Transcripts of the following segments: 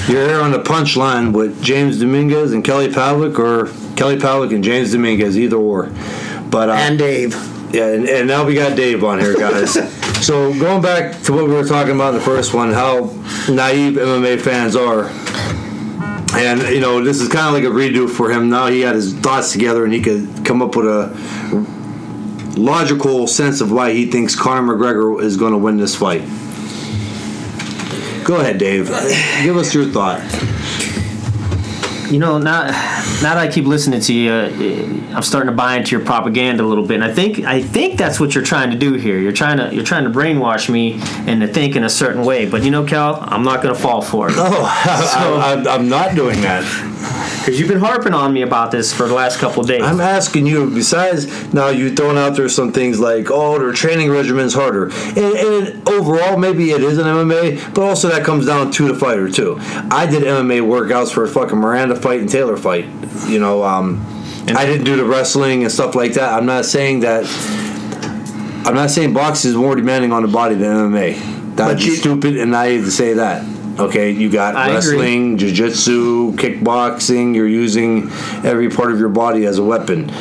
You're here on the Punchline with James Dominguez and Kelly Pavlik, or Kelly Pavlik and James Dominguez, either or. But and Dave. Yeah, and now we got Dave on here, guys. So going back to what we were talking about in the first one, how naive MMA fans are. And, you know, this is kind of like a redo for him. Now he had his thoughts together and he could come up with a logical sense of why he thinks Conor McGregor is going to win this fight. Go ahead, Dave. Give us your thought. You know, now that I keep listening to you, I'm starting to buy into your propaganda a little bit, and I think that's what you're trying to do here. You're trying to brainwash me into think in a certain way. But you know, Cal, I'm not going to fall for it. I'm not doing that. Because you've been harping on me about this for the last couple of days. I'm asking you, besides, now you're throwing out there some things like, oh, their training regimen's harder. And overall, maybe it is an MMA, but also that comes down to the fighter, too. I did MMA workouts for a fucking Miranda fight and Taylor fight. You know, I didn't do the wrestling and stuff like that. I'm not saying boxing is more demanding on the body than MMA. That'd be stupid and naive to say that. Okay, you got wrestling, jiu-jitsu, kickboxing. You're using every part of your body as a weapon.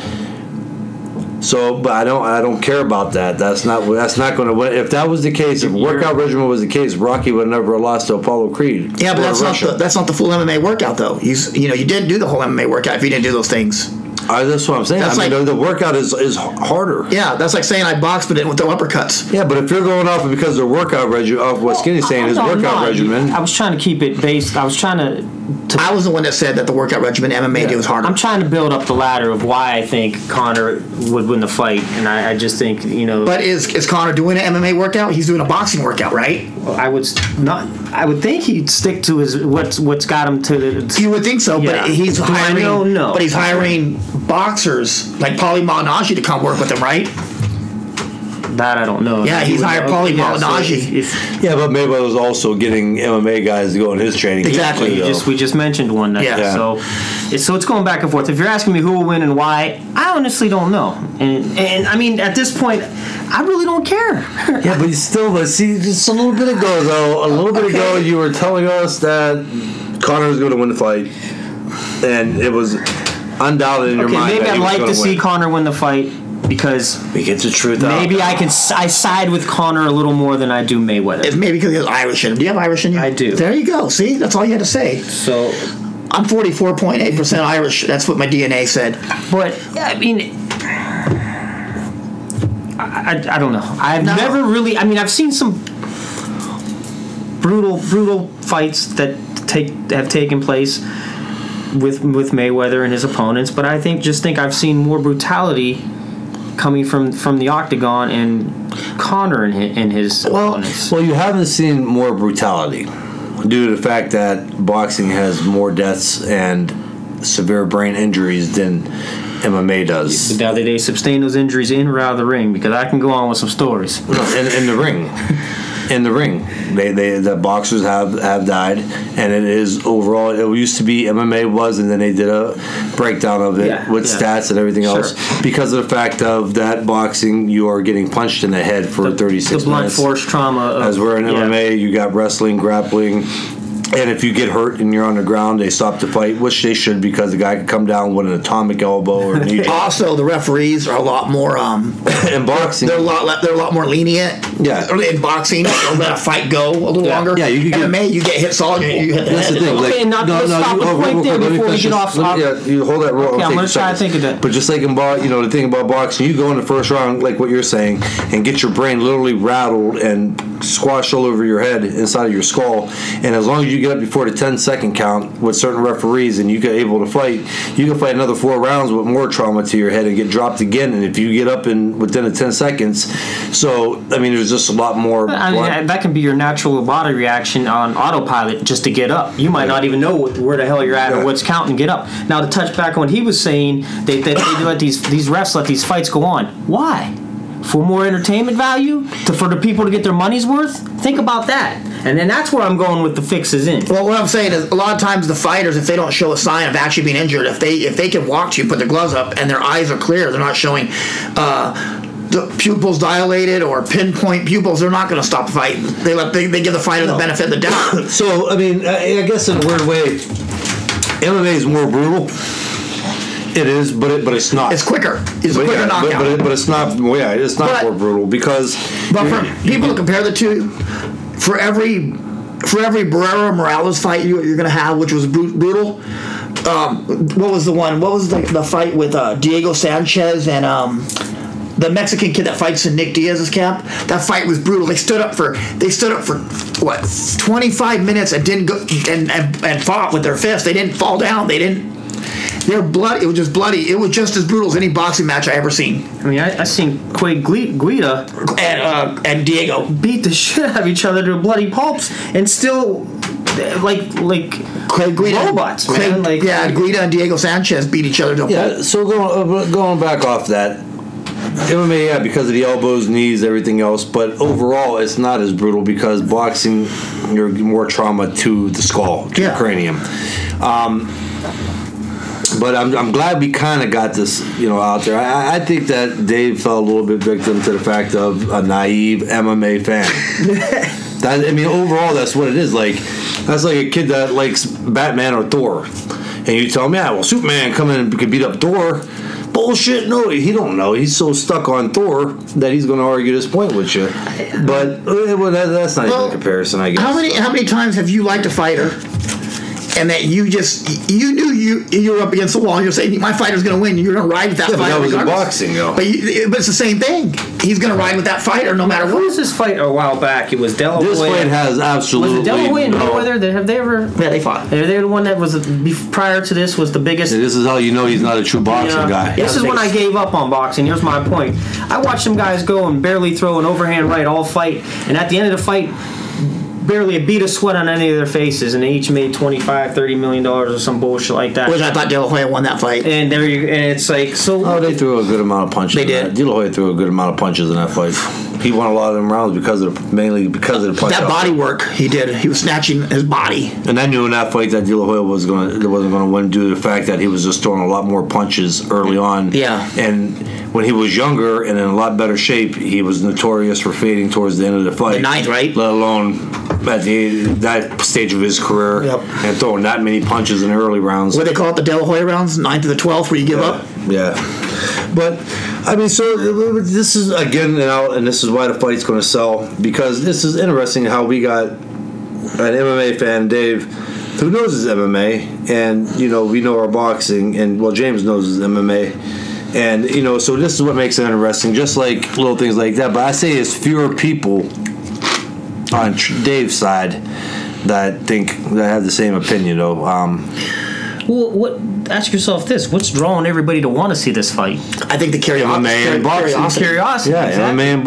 So, but I don't care about that. That's not going to win. If that was the case, if workout regimen was the case, Rocky would have never lost to Apollo Creed. Yeah, but that's not the full MMA workout though. You didn't do the whole MMA workout if you didn't do those things. That's what I'm saying. The workout is harder. Yeah, that's like saying I boxed but didn't with the uppercuts. Yeah, but if you're going off because the workout regimen, off what Skinny's saying, his workout regimen. I was trying to keep it based. I was the one that said that the workout regimen MMA did was harder. I'm trying to build up the ladder of why I think Conor would win the fight, and I just think, you know. But is Conor doing an MMA workout? He's doing a boxing workout, right? Well, I would think he'd stick to his what's got him to. You would think so, yeah. But he's hiring. No. But he's hiring boxers like Paulie Malignaggi to come work with him, right? That I don't know. Yeah, he's hired Paulie Malignaggi. Yeah, but Mayweather's also getting MMA guys to go in his training. Exactly. We just mentioned one. So it's going back and forth. If you're asking me who will win and why, I honestly don't know. And I mean, at this point, I really don't care. Yeah, but see, just a little bit ago, you were telling us that Conor was going to win the fight, and it was undoubted in your mind. Maybe I'd like to see Conor win the fight. Because we get the truth out. Maybe I side with Conor a little more than I do Mayweather. It's maybe because he has Irish in him. Do you have Irish in you? I do. There you go. See, that's all you had to say. So I'm 44.8% Irish. That's what my DNA said. But I mean, I don't know. Never really. I mean, I've seen some brutal fights that have taken place with Mayweather and his opponents. But I think I've seen more brutality coming from the octagon and Conor and his opponents. Well, you haven't seen more brutality due to the fact that boxing has more deaths and severe brain injuries than MMA does. But now they sustain those injuries in or out of the ring, because I can go on with some stories. No, in the ring. In the ring, the boxers have died, and it is overall. It used to be MMA was, and then they did a breakdown of it with stats and everything else, because of the fact of that boxing, you are getting punched in the head for 36 minutes. The blunt force trauma. As we're in MMA, you got wrestling, grappling. And if you get hurt and you're on the ground, they stop the fight, which they should, because the guy could come down with an atomic elbow or a knee. Also, the referees are a lot more in boxing. They're a lot more lenient. Yeah. In boxing, they'll let a fight go a little longer. Yeah, you can MMA, you get hit solid, you hit the head. The thing. Okay, let's stop a point there before we get off. Yeah, you hold that. Okay, I'm going to try to think of that. But just like in the thing about boxing, you go in the first round, like what you're saying, and get your brain literally rattled and squashed all over your head, inside of your skull. And as long as you get up before the 10-second count with certain referees and you get able to fight, you can fight another 4 rounds with more trauma to your head and get dropped again. And if you get up within the 10 seconds, so I mean, there's just a lot more. I mean, that can be your natural body reaction on autopilot just to get up. You might not even know where the hell you're at or what's counting. Get up. Now to touch back on what he was saying, they let these refs let these fights go on. Why? For more entertainment value? For the people to get their money's worth? Think about that. And then that's where I'm going with the fixes in. Well, what I'm saying is, a lot of times the fighters, if they don't show a sign of actually being injured, if they can walk to you, put their gloves up, and their eyes are clear, they're not showing the pupils dilated or pinpoint pupils, they're not going to stop the fight. They give the fighter the benefit of the doubt. So, I mean, I guess in a weird way, MMA is more brutal. It is, but it's not. It's quicker. It's a quicker knockout. But it's not. Well, yeah, it's not more brutal because. But for people to compare the two, for every Barrera Morales fight you're going to have, which was brutal. What was the one? What was the fight with Diego Sanchez and the Mexican kid that fights in Nick Diaz's camp? That fight was brutal. They stood up for what 25 minutes and didn't go and fought with their fists. They didn't fall down. They were bloody. It was just bloody. It was just as brutal as any boxing match I ever seen. I mean, I seen Quade Guida and Diego beat the shit out of each other to bloody pulps and still like Quade Guida, robots, man. Guida and Diego Sanchez beat each other to pulp. So going back off that, MMA, because of the elbows, knees, everything else, but overall it's not as brutal because boxing, you're more trauma to the skull, to the cranium. But I'm glad we kind of got this, out there. I think that Dave fell a little bit victim to the fact of a naive MMA fan. Overall, that's what it is. Like, that's like a kid that likes Batman or Thor, and you tell him, Superman come in and could beat up Thor. Bullshit! No, he don't know. He's so stuck on Thor that he's going to argue this point with you. But that's not even a comparison, I guess. How many times have you liked a fighter? And that you knew you were up against the wall and you're saying my fighter's going to win. You're going to ride with that fighter. But that was regardless. in boxing, though. But it's the same thing. He's going to ride with that fighter no matter what. Who was this fight a while back? It was Delaware. This fight has absolutely. Was it Delaware and Mayweather? Have they ever? Yeah, they fought. They're the one that was prior to this was the biggest. This is how you know he's not a true boxing guy. This is when I gave up on boxing. Here's my point. I watched some guys go and barely throw an overhand right all fight, and at the end of the fight, barely a bead of sweat on any of their faces, and they each made $25-30 million or some bullshit like that. Which I thought De La Hoya won that fight. And it's like so. Oh, they threw a good amount of punches. They did. De La Hoya threw a good amount of punches in that fight. He won a lot of them rounds mainly because of the punch. That body work he did. He was snatching his body. And I knew in that fight that De La Hoya wasn't going to win due to the fact that he was just throwing a lot more punches early on. Yeah. And when he was younger and in a lot better shape, he was notorious for fading towards the end of the fight. The ninth, right? Let alone at that stage of his career, and throwing that many punches in the early rounds. What do they call it, the De La Hoya rounds? 9th to the 12th, where you give up? Yeah. But, so this is, again, and this is why the fight's going to sell, because this is interesting how we got an MMA fan, Dave, who knows his MMA, and, we know our boxing, and, James knows his MMA. And, so this is what makes it interesting, just like little things like that. But I say it's fewer people on Dave's side that have the same opinion, though. Ask yourself this: what's drawing everybody to want to see this fight? I think the MMA and boxing. Curiosity. Yeah, exactly. MMA and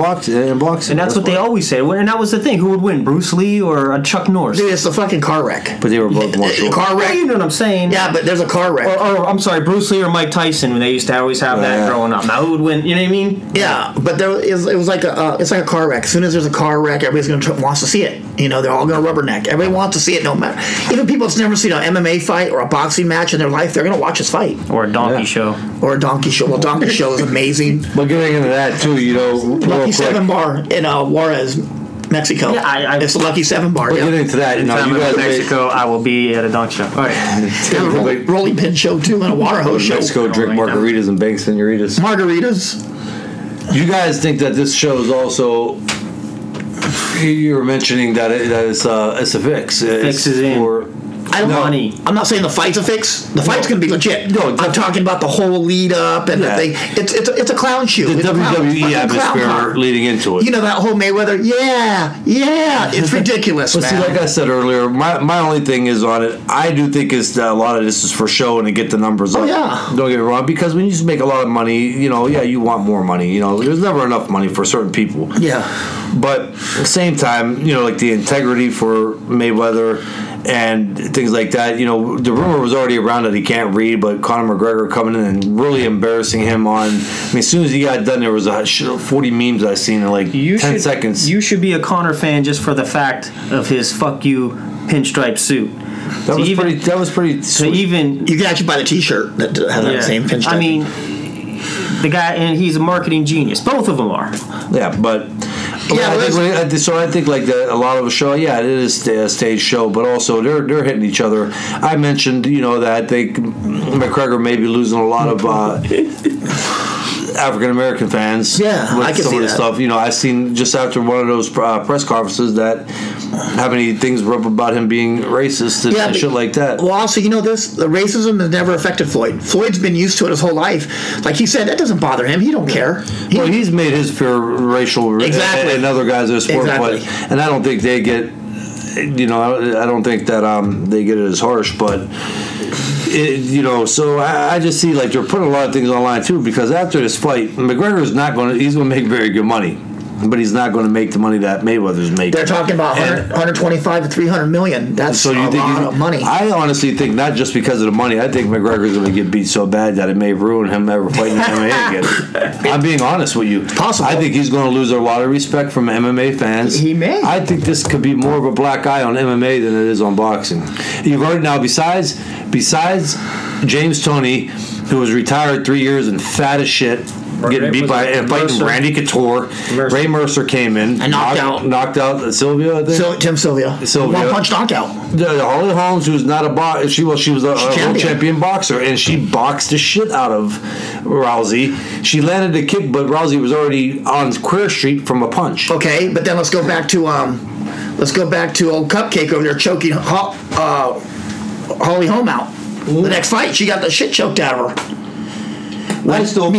boxing. And that's what they always say. And that was the thing: who would win, Bruce Lee or Chuck Norris? Dude, it's a fucking car wreck. But they were both more short. Car wreck. Yeah, you know what I'm saying? Yeah, but there's a car wreck. Or I'm sorry, Bruce Lee or Mike Tyson, when they used to always have that growing up. Now who would win? You know what I mean? Yeah, but it was like it's like a car wreck. As soon as there's a car wreck, everybody's wants to see it. They're all going to rubberneck. Everybody wants to see it, no matter. Even people that's never seen an MMA fight or a boxing match in their life, they're going to watch this fight. Or a donkey show. Or a donkey show. Well, donkey show is amazing. But getting into that too, Lucky 7 Bar in Juarez, Mexico. Yeah, it's a Lucky 7 Bar. But getting into that, you guys in Mexico, I will be at a donkey show. All right. Rolling pin show too, and a water hose show. Mexico, drink margaritas and bang senoritas. Margaritas. You guys think that this show is also? You were mentioning that it's a fix. Fix is in. Money. I'm not saying the fight's a fix. The fight's going to be legit. No, I'm talking about the whole lead up and the thing. It's a clown shoe. The WWE atmosphere leading into it. That whole Mayweather. Yeah. It's ridiculous. But man. See, like I said earlier, my only thing is on it. I do think is that a lot of this is for show and to get the numbers up. Yeah. Don't get me wrong, because when you just make a lot of money, you want more money. There's never enough money for certain people. Yeah. But at the same time, like the integrity for Mayweather and things like that. The rumor was already around that he can't read, but Conor McGregor coming in and really embarrassing him on. As soon as he got done, there was 40 memes I seen in 10 seconds. You should be a Conor fan just for the fact of his "fuck you" pinstripe suit. That was pretty. You can actually buy the T-shirt that has that same pinstripe. the guy, and he's a marketing genius. Both of them are. Yeah, but. Yeah, I think like a lot of a show. Yeah, it is a stage show, but also they're hitting each other. I mentioned that I think McGregor may be losing a lot of African American fans. Yeah, with I can some see of the that. stuff. I seen just after one of those press conferences that have any things were up about him being racist and shit like that. Well, also, the racism has never affected Floyd. Floyd's been used to it his whole life. Like he said, that doesn't bother him. He don't care. He's made his fair racial Exactly. and other guys in sport, Exactly. and I don't think they get. I don't think that they get it as harsh, but. So I just see like they're putting a lot of things online too, because after this fight, McGregor's he's going to make very good money, but he's not going to make the money that Mayweather's making. They're talking about 125 to 300 million. That's a lot of money. I honestly think not just because of the money. I think McGregor's going to get beat so bad that it may ruin him ever fighting MMA again. I'm being honest with you. Possible. I think he's going to lose a lot of respect from MMA fans. He may. I think this could be more of a black eye on MMA than it is on boxing. You've heard now, besides James Toney, who was retired 3 years and fat as shit, getting beat by and fighting Randy Couture. Ray Mercer came in and knocked out Sylvia, I think. Tim Sylvia. One punch knockout. Holly Holmes, who's not a boxer, she was a world champion boxer, and she boxed the shit out of Rousey. She landed a kick, but Rousey was already on Queer Street from a punch. Okay, but then let's go back to old Cupcake over there choking Holly Holm out. The next fight, she got the shit choked out of her. I still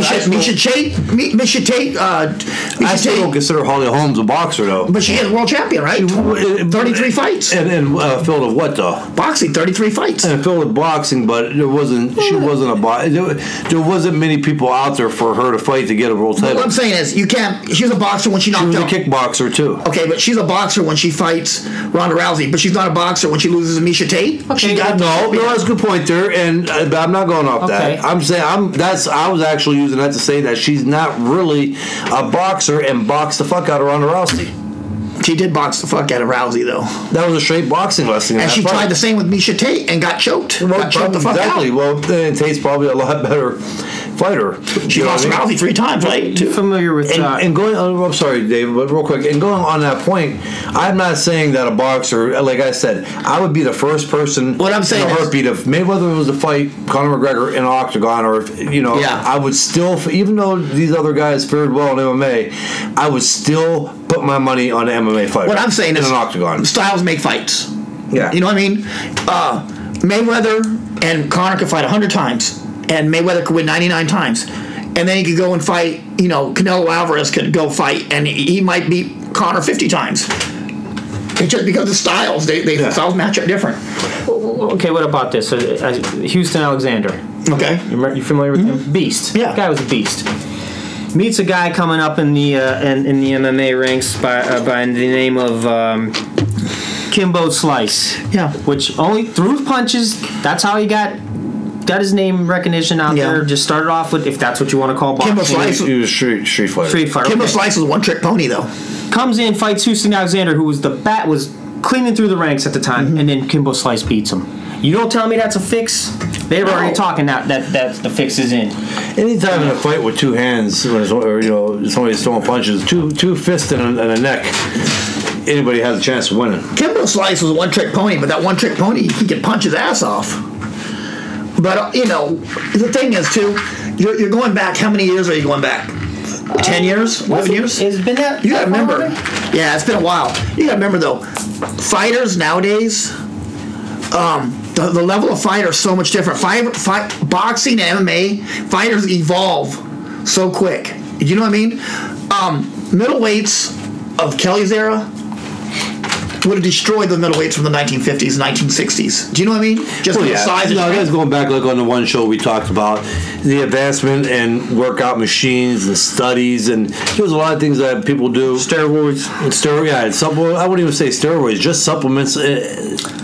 don't consider Holly Holmes a boxer, though. But she is world champion, right? 33 fights. And filled with what, though? Boxing, 33 fights. And filled with boxing, but she wasn't a boxer. There wasn't many people out there for her to fight to get a world title. What I'm saying is, she's a boxer when she knocked out. She was a kickboxer, too. Okay, but she's a boxer when she fights Ronda Rousey, but she's not a boxer when she loses to Misha Tate. Okay, no, that's a good point there, and I'm not going off that. I'm saying I was actually using that to say that she's not really a boxer and boxed the fuck out of Ronda Rousey. She did box the fuck out of Rousey, though. That was a straight boxing lesson. And she tried the same with Misha Tate and got choked. Got choked the fuck out. Well, Tate's probably a lot better fighter. She lost Rousey 3 times, right? You familiar with and going on, I'm sorry, David, but real quick, and going on that point, I'm not saying that a boxer, like I said, I would be the first person what I'm saying in a heartbeat if Mayweather was to fight Conor McGregor in an octagon, or if, I would still, even though these other guys fared well in MMA, I would still put my money on an MMA fight. What I'm saying in is an octagon. Styles make fights. Yeah. You know what I mean? Mayweather and Conor could fight 100 times, and Mayweather could win 99 times. And then he could go and fight, Canelo Alvarez could go fight, and he might beat Conor 50 times. It's just because of styles. Styles match up different. Okay, what about this? Houston Alexander. Okay. You familiar with him? Beast. Yeah. The guy was a beast. Meets a guy coming up in the MMA ranks by the name of Kimbo Slice. Yeah. Which only threw punches. That's how he got his name recognition out there. Just started off with, if that's what you want to call boxing. Kimbo Slice. He was street fighter. Street fighter. Kimbo Slice was a one-trick pony, though. Comes in, fights Houston Alexander, who was cleaning through the ranks at the time, and then Kimbo Slice beats him. You don't tell me that's a fix? They were already talking that the fix is in. Anytime in a fight with two hands, or somebody's throwing punches, two fists and a neck, anybody has a chance of winning. Kimbo Slice was a one-trick pony, but that one-trick pony, he could punch his ass off. But, the thing is, too, you're going back, how many years are you going back? 10 years? 11 years? It's been that. You gotta remember. Yeah, it's been a while. You gotta remember, though, fighters nowadays, the level of fight are so much different. Boxing and MMA, fighters evolve so quick. You know what I mean? Middleweights of Kelly's era would have destroyed the middleweights from the 1950s, 1960s. Do you know what I mean? Just the size. No, that's going back like on the one show we talked about the advancement in workout machines and studies, and there's a lot of things that people do. Steroids. I wouldn't even say steroids, just supplements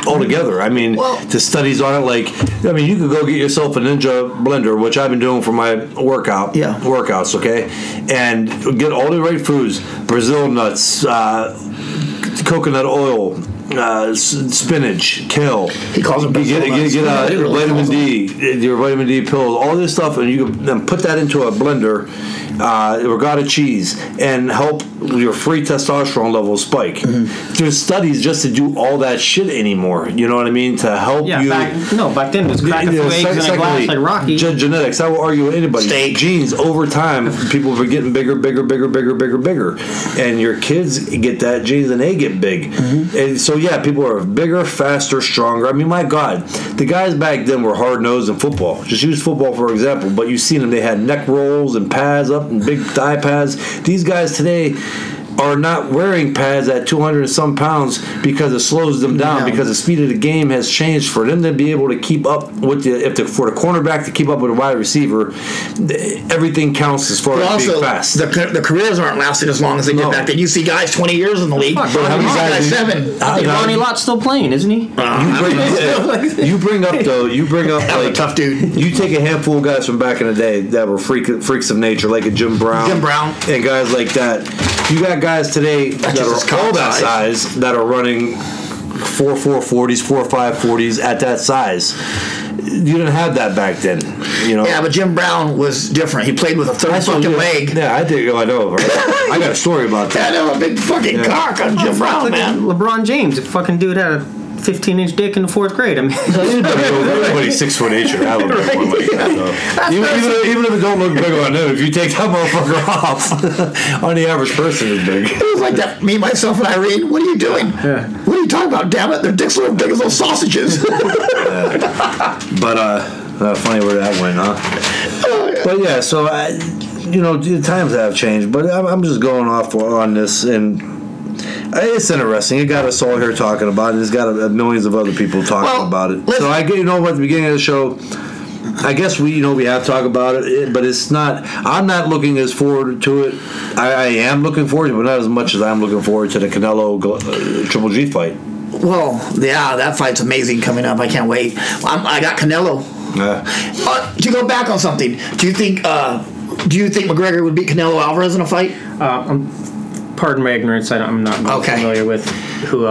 altogether. I mean, the studies on it, you could go get yourself a Ninja blender, which I've been doing for my workouts, okay, and get all the right foods, Brazil nuts, coconut oil, spinach, kale. He calls them get vitamin D, your vitamin D pills, all this stuff, and you can then put that into a blender. Regatta cheese, and help your free testosterone levels spike. There's studies just to do all that shit anymore. You know what I mean? To help you. Back then it was crack a few eggs in a glass like Rocky. Genetics. I will argue with anybody. Steak. Genes over time, people were getting bigger, and your kids get that genes and they get big. And so people are bigger, faster, stronger. I mean, my God, the guys back then were hard nosed in football. Just use football for example. But you've seen them; they had neck rolls and pads up and big thigh pads. These guys today are not wearing pads at 200 and some pounds because it slows them down, because the speed of the game has changed. For them to be able to keep up with for the cornerback to keep up with a wide receiver, everything counts as far as being fast. The careers aren't lasting as long as they did back then. You see guys 20 years in the league. How many guys 7? I think Ronnie Lott's still playing, isn't he? You bring up like a tough dude. You take a handful of guys from back in the day that were freaks of nature, like a Jim Brown, and guys like that. You got guys today that are all that size that are running 4.40s, 4.540s at that size. You didn't have that back then, you know. Yeah, but Jim Brown was different. He played with a third fucking leg. Yeah, I think I know. Right? I got a story about that. I know a big fucking cock on Jim Brown, man. LeBron James, a fucking dude had a 15-inch dick in the 4th grade. I mean, everybody's 6'8" should have a big one like that, though. Even if it don't look big on them, if you take that motherfucker off, on the average person is big. It was like that. Me, myself, and Irene. What are you doing? Yeah. What are you talking about? Damn it! Their dicks are as big as those sausages. But funny where that went, huh? But yeah, so the times have changed. But I'm just going off on this and. It's interesting. It got us all here talking about it. It's got millions of other people talking about it. So at the beginning of the show, I guess we have talked about it, but it's not. I'm not looking as forward to it. I am looking forward to it, but not as much as I'm looking forward to the Canelo Triple G fight. Well, yeah, that fight's amazing coming up. I can't wait. I got Canelo. To go back on something, do you think McGregor would beat Canelo Alvarez in a fight? Pardon my ignorance. I'm not familiar with who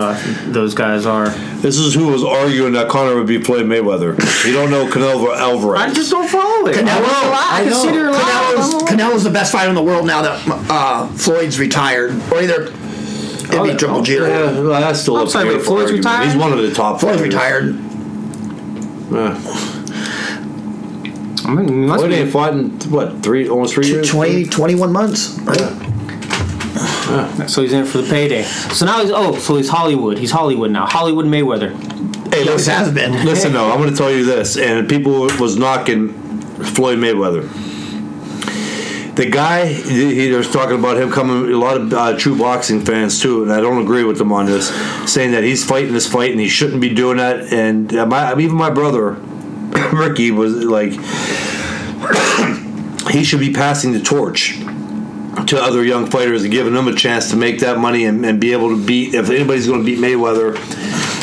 those guys are. This is who was arguing that Conor would beat Floyd Mayweather. You don't know Canelo Alvarez. I just don't follow it. Canelo's the best fighter in the world now that Floyd's retired. Or either it'd be Triple G. Well, that's still I'm sorry, but Floyd's retired? He's one of the top Floyd's fighters. Retired. Floyd ain't fought in, almost 3 years? 21 months, right? Yeah. So he's in for the payday. So now he's Hollywood. He's Hollywood now. Hollywood Mayweather. Hey, listen, has been. Listen, though, I'm going to tell you this, and people was knocking Floyd Mayweather. The guy, he was talking about him coming, a lot of true boxing fans too, and I don't agree with them on this, saying that he's fighting this fight and he shouldn't be doing that. And even my brother, Ricky, was like, he should be passing the torch to other young fighters and giving them a chance to make that money and be able to beat. If anybody's going to beat Mayweather,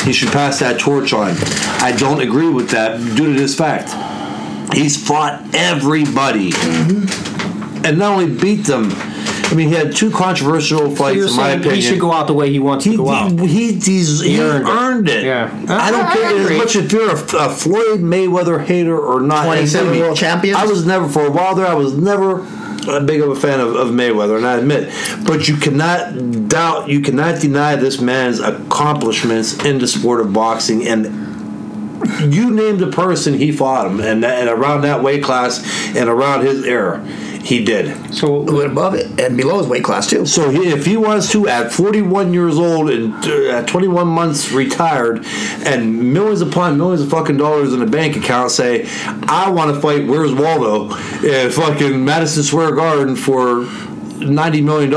he should pass that torch on. I don't agree with that due to this fact. He's fought everybody and not only beat them. I mean, he had 2 controversial fights, in my opinion. He should go out the way he wants to go out. He earned it. Yeah. I don't care as much if you're a Floyd Mayweather hater or not. 27 world champions. I was never, for a while there, I was never a big of a fan of Mayweather, and I admit. But you cannot deny this man's accomplishments in the sport of boxing. And you name the person, he fought him, and around that weight class and around his era. He did. So went above it and below his weight class too. So if he wants to, at 41 years old and at 21 months retired, and millions upon millions of fucking dollars in a bank account, say, I want to fight Where's Waldo at fucking Madison Square Garden for $90 million,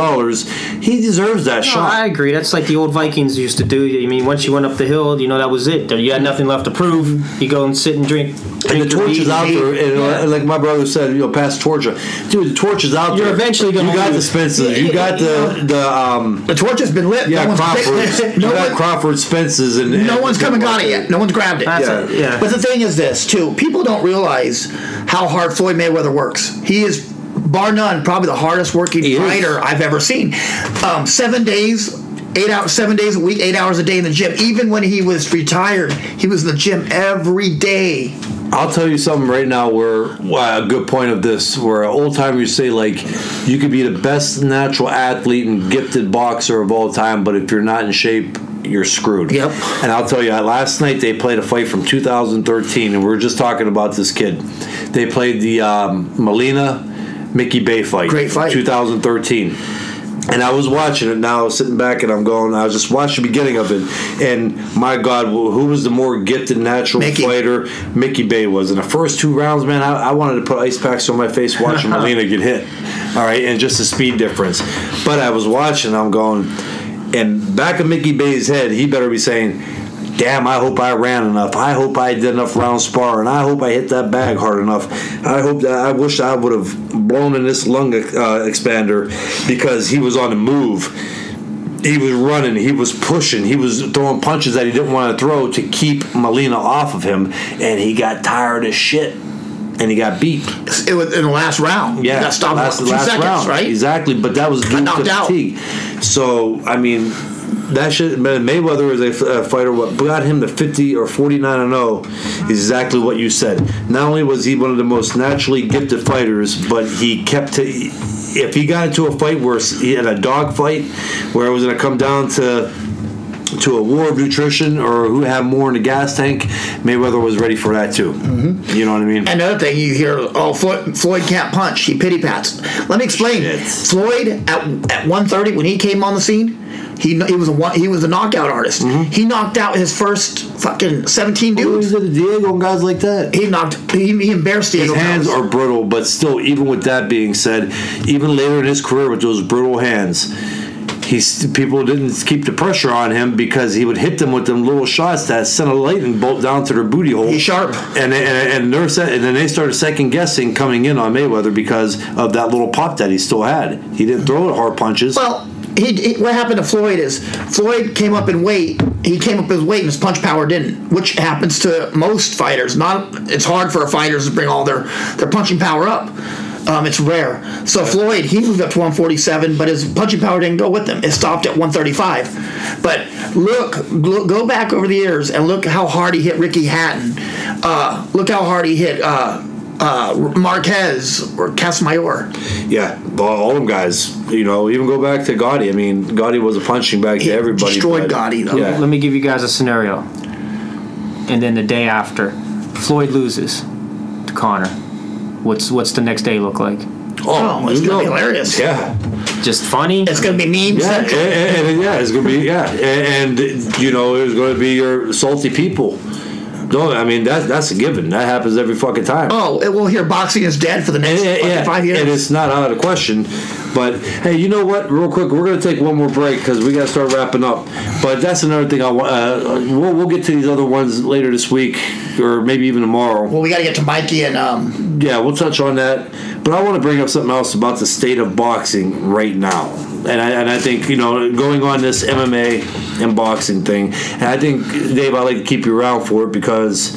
he deserves that shot. I agree. That's like the old Vikings used to do. I mean, once you went up the hill, that was it. You had nothing left to prove. You go and sit and drink and the torch is out there. And like my brother said, pass the torch. Dude, the torch is out there. You're eventually going to. You got the Spences. You got the torch has been lit. Yeah, Crawford's. Crawford Spences, and no one's come and got it yet. No one's grabbed it. Yeah. But the thing is this too: people don't realize how hard Floyd Mayweather works. He is, bar none, probably the hardest working fighter I've ever seen. 7 days 8 hours, 7 days a week, 8 hours a day in the gym. Even when he was retired, he was in the gym every day. I'll tell you something right now where a good point of this, where old timers say, like, you could be the best natural athlete and gifted boxer of all time, but if you're not in shape, you're screwed. Yep. And I'll tell you, last night they played a fight from 2013, and we were just talking about this kid. They played the Molina-Mickey Bay fight. Great fight. 2013. And I was watching it now, sitting back, and I was just watching the beginning of it. And my God, who was the more gifted natural fighter? Mickey Bay was. In the first 2 rounds, man, I wanted to put ice packs on my face watching Molina get hit. All right, and just the speed difference. But I was watching, I'm going, and back of Mickey Bay's head, he better be saying, damn, I hope I ran enough. I hope I did enough round sparring. I hope I hit that bag hard enough. I wish I would have blown in this lung expander, because he was on the move. He was running. He was pushing. He was throwing punches that he didn't want to throw to keep Molina off of him, and he got tired as shit. And he got beat. It was in the last round. Yeah, he got stopped last 2 seconds, round. right? Exactly, but that was due to fatigue. So, I mean, that shit. Mayweather is a fighter. What got him to 50 or 49-0 is exactly what you said. Not only was he one of the most naturally gifted fighters, but he kept to. If he got into a fight where he had a dog fight, where it was going to come down to a war of nutrition or who had more in the gas tank, Mayweather was ready for that too. Mm-hmm. You know what I mean? Another thing you hear, Floyd can't punch. He pity pats. Let me explain. Shit. Floyd at 130 when he came on the scene, he was a knockout artist. Mm-hmm. He knocked out his first fucking 17 dudes. He did Diego and guys like that. He embarrassed Diego. His hands are brittle, but still, even with that being said, even later in his career with those brittle hands, people didn't keep the pressure on him because he would hit them with them little shots that sent a lightning bolt down to their booty hole. He's sharp. And then they started second guessing coming in on Mayweather because of that little pop that he still had. He didn't throw hard punches. Well, what happened to Floyd is Floyd came up in weight. He came up his weight and his punch power didn't, which happens to most fighters. It's hard for fighters to bring all their punching power up. It's rare. So Floyd, he moved up to 147, but his punching power didn't go with him. It stopped at 135. But go back over the years and look how hard he hit Ricky Hatton. Look how hard he hit Marquez or Casamayor. Yeah, all them guys. You know, even go back to Gotti. I mean, Gotti was a punching bag to everybody. Destroyed Gotti, though. Yeah. Let me give you guys a scenario. And then the day after, Floyd loses to Conor. What's the next day look like? Oh, it's going to be hilarious. Yeah. Just funny? It's going to be memes. Yeah, it's going to be, and you know, there's going to be your salty people. No, I mean, that's a given. That happens every fucking time. Oh, we'll hear boxing is dead for the next 5 years. And it's not out of the question. But, hey, you know what? Real quick, we're going to take one more break because we got to start wrapping up. But that's another thing. We'll get to these other ones later this week or maybe even tomorrow. Well, we got to get to Mikey and... Yeah, we'll touch on that. But I want to bring up something else about the state of boxing right now. And I think, you know, going on this MMA and boxing thing, and I think, Dave, I'd like to keep you around for it because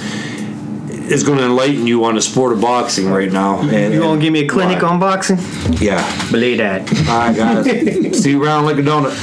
it's going to enlighten you on the sport of boxing right now. And, you going to give me a clinic on boxing? Yeah. Believe that. All right, guys. See you around like a donut.